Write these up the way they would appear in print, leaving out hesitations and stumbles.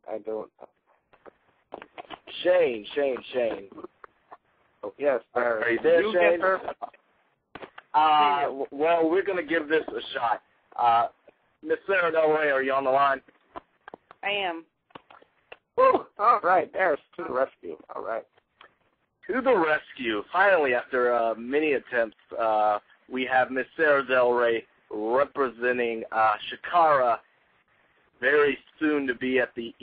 I don't. Shane. Oh, yes, are you there, Shane? Well, we're going to give this a shot. Miss Sara Del Rey, are you on the line? I am. Woo, all right, there's to the rescue. All right. To the rescue. Finally, after many attempts, we have Miss Sara Del Rey representing Chikara, very soon to be at the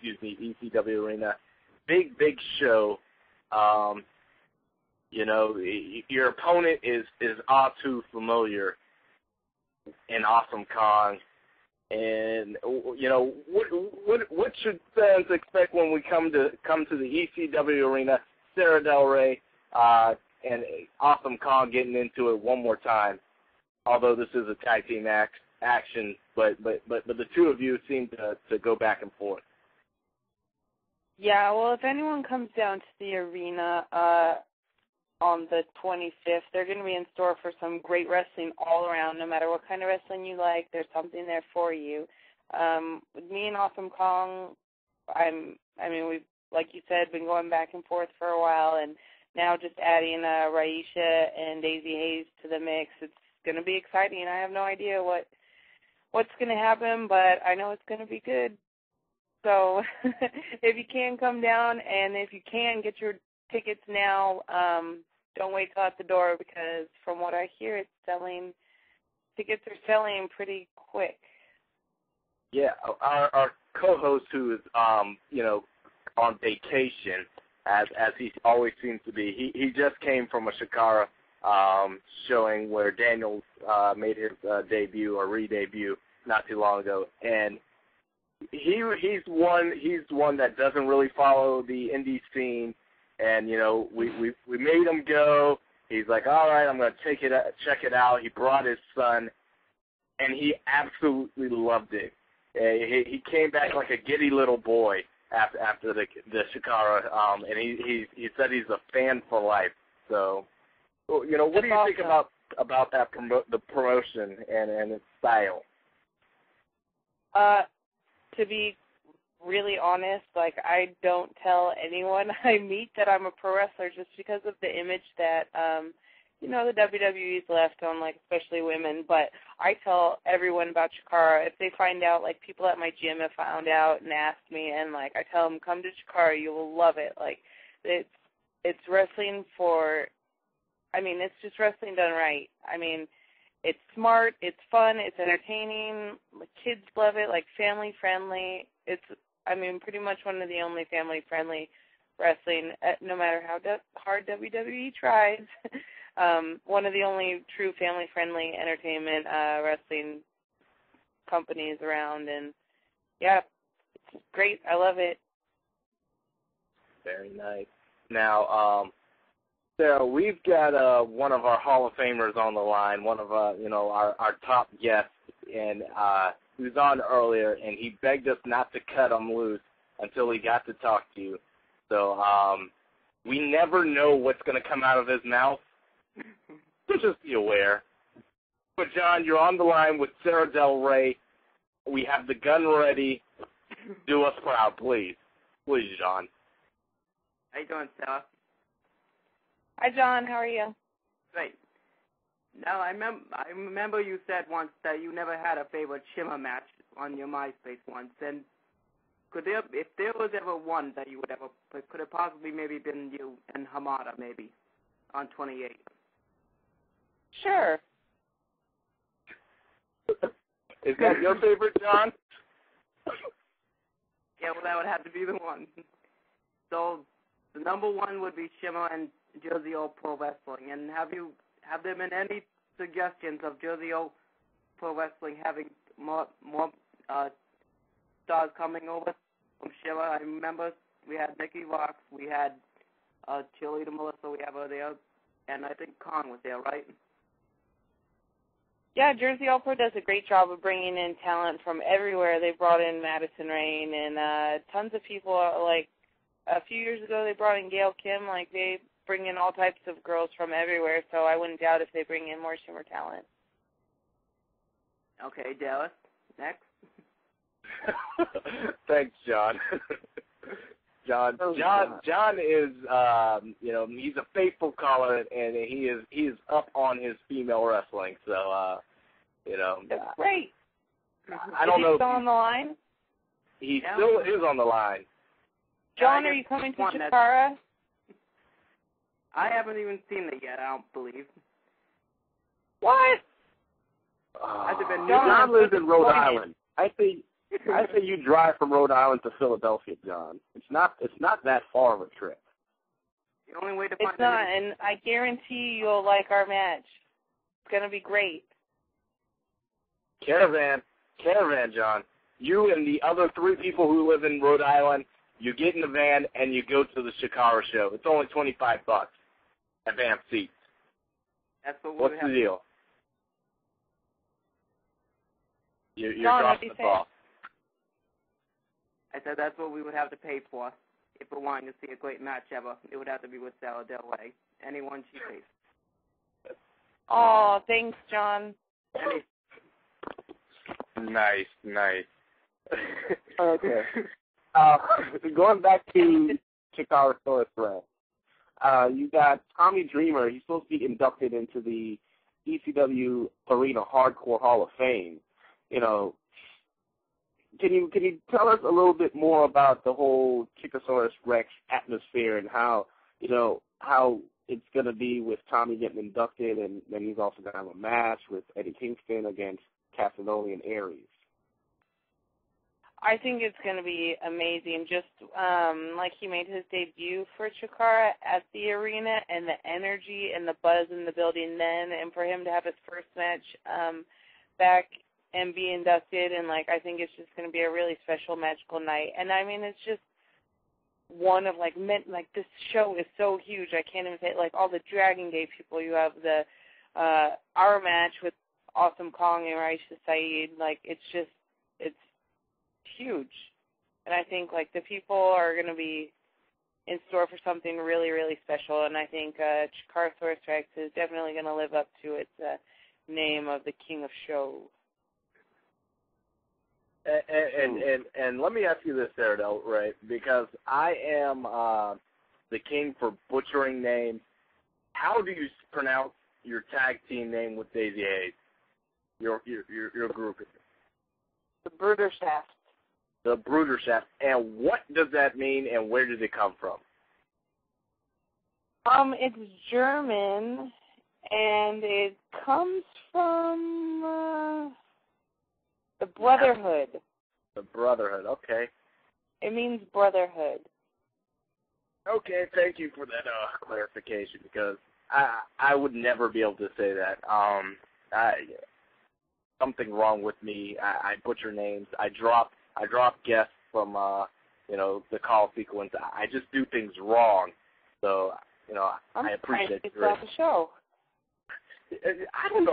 ECW arena. Big show. You know, your opponent is all too familiar in Awesome Kong. And you know, what should fans expect when we come to the ECW arena? Sara Del Rey and Awesome Kong getting into it one more time. Although this is a tag team action, but the two of you seem to go back and forth. Yeah, well, if anyone comes down to the arena on the 25th, they're going to be in store for some great wrestling all around. No matter what kind of wrestling you like, there's something there for you. With me and Awesome Kong, we've, like you said, been going back and forth for a while, and now just adding Raisha and Daisy Hayes to the mix, it's going to be exciting. I have no idea what's going to happen, but I know it's going to be good. So if you can come down, and if you can get your tickets now, don't wait till at the door, because from what I hear, tickets are selling pretty quick. Yeah, our co-host, who is on vacation, as he always seems to be, he just came from a Chikara showing where Daniel made his debut or re-debut not too long ago, and he's one that doesn't really follow the indie scene. And, you know, we made him go. He's like, all right, I'm going to check it out. He brought his son, and he absolutely loved it. He came back like a giddy little boy after the Chikara, and he said he's a fan for life. So, you know, what do you think about that the promotion and its style? To be really honest, like, I don't tell anyone I meet that I'm a pro wrestler, just because of the image that the WWE's left on, like, especially women. But I tell everyone about Chikara. If they find out, like, people at my gym have found out and asked me, and, like, I tell them, come to Chikara, you will love it. Like, it's wrestling it's just wrestling done right. I mean, it's smart, it's fun, it's entertaining, the kids love it, like, family friendly. It's pretty much one of the only family-friendly wrestling, no matter how hard WWE tries. One of the only true family-friendly entertainment wrestling companies around, and yeah, it's great. I love it. Very nice. Now, Sara, we've got one of our Hall of Famers on the line, one of our top guests, and he was on earlier, and he begged us not to cut him loose until he got to talk to you. So we never know what's going to come out of his mouth. So just be aware. But, John, you're on the line with Sara Del Rey. We have the gun ready. Do us proud, please. Please, John. How you doing, Sara? Hi, John. How are you? Great. Now, I remember you said once that you never had a favorite Shimmer match on your MySpace once, and if there was ever one that you would ever, could it possibly maybe been you and Hamada maybe on 28? Sure. Is that your favorite, John? Yeah, well, that would have to be the one. So the number one would be Shimmer and Jersey O Pro Wrestling. And have there been any suggestions of Jersey O Pro Wrestling having more stars coming over from Shimmer? I remember we had Nikki Rocks, we had Cheerleader Melissa, we have her there, and I think Kong was there, right? Yeah, Jersey All Pro does a great job of bringing in talent from everywhere. They brought in Madison Rain and tons of people. Like a few years ago, they brought in Gail Kim. Like, they bring in all types of girls from everywhere. So I wouldn't doubt if they bring in more Shimmer talent. Okay, Dallas, next. Thanks, John. John is, he's a faithful caller, and he is up on his female wrestling. So, That's great. I don't know. Is he still on the line? He still is on the line. John, are you coming to Chikara? I haven't even seen it yet, I don't believe. What? John lives in Rhode Island. I say you drive from Rhode Island to Philadelphia, John. It's not that far of a trip. The only way to find it's not, and I guarantee you'll like our match. It's gonna be great. Caravan, John. You and the other 3 people who live in Rhode Island, you get in the van and you go to the Chikara show. It's only $25. Advanced seats. That's what What's the deal? You're John, dropping the ball. I said that's what we would have to pay for if we're wanting to see a great match ever. It would have to be with Sara Del Rey. Anyone she faced. Oh, thanks, John. Nice. Okay. Going back to Chikarasaurus Red, you got Tommy Dreamer. He's supposed to be inducted into the ECW Arena Hardcore Hall of Fame. Can you tell us a little bit more about the whole Chikarasaurus Rex atmosphere and how it's going to be with Tommy getting inducted, and then he's also going to have a match with Eddie Kingston against Casanoli and Aries? I think it's going to be amazing. Just like he made his debut for Chikara at the arena, and the energy and the buzz in the building then, and for him to have his first match back and be inducted, and I think it's just going to be a really special, magical night. And I mean, it's just one of this show is so huge. I can't even say all the Dragon Gate people. You have the our match with Awesome Kong and Raisha Saeed. It's huge. And I think the people are going to be in store for something really, really special. And I think Chikarasaurus Rex is definitely going to live up to its name of the King of Show. And let me ask you this, Sara Del Rey, because I am the king for butchering names. How do you pronounce your tag team name with Daisy Hayes? Your group. The Bruderschaft. The Bruderschaft. And what does that mean, and where did it come from? It's German, and it comes from the Brotherhood. The Brotherhood, okay. It means brotherhood. Okay, thank you for that clarification, because I would never be able to say that. Something wrong with me. I butcher names. I drop guests from the call sequence. I just do things wrong. So I appreciate it. I'm trying to the show. I don't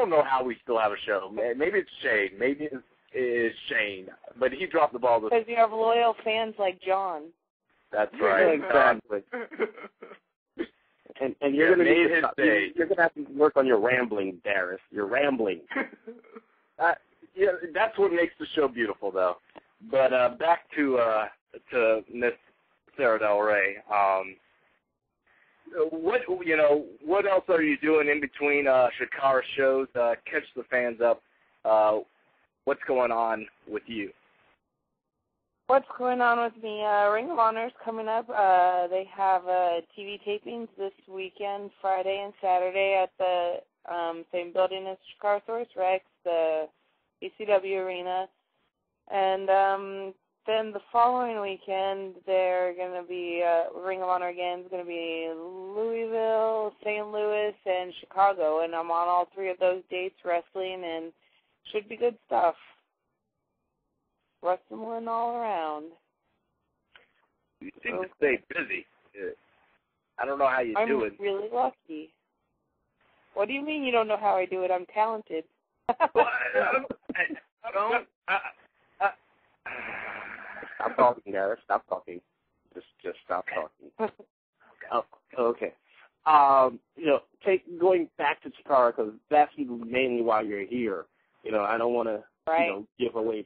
know how we still have a show. Maybe it's Shane. Maybe it's Shane. But he dropped the ball. Because you have loyal fans like John. That's right. Exactly. And you're going to have to work on your rambling, Darius. You're rambling. Yeah, that's what makes the show beautiful, though. But back to Miss Sara Del Rey. What else are you doing in between Chikara shows? Catch the fans up. What's going on with you? What's going on with me? Ring of Honor's coming up. They have TV tapings this weekend, Friday and Saturday, at the same building as Chikarasaurus Rex, the ECW Arena. And then the following weekend, they're going to be, Ring of Honor again is going to be Louisville, St. Louis, and Chicago. And I'm on all 3 of those dates wrestling, and should be good stuff. Wrestling all around. You seem to stay busy. I don't know how you do it. I'm really lucky. What do you mean you don't know how I do it? I'm talented. Stop talking, Gareth. Stop talking. Just stop talking. Okay. Going back to Chikara, because that's mainly why you're here. I don't want to give away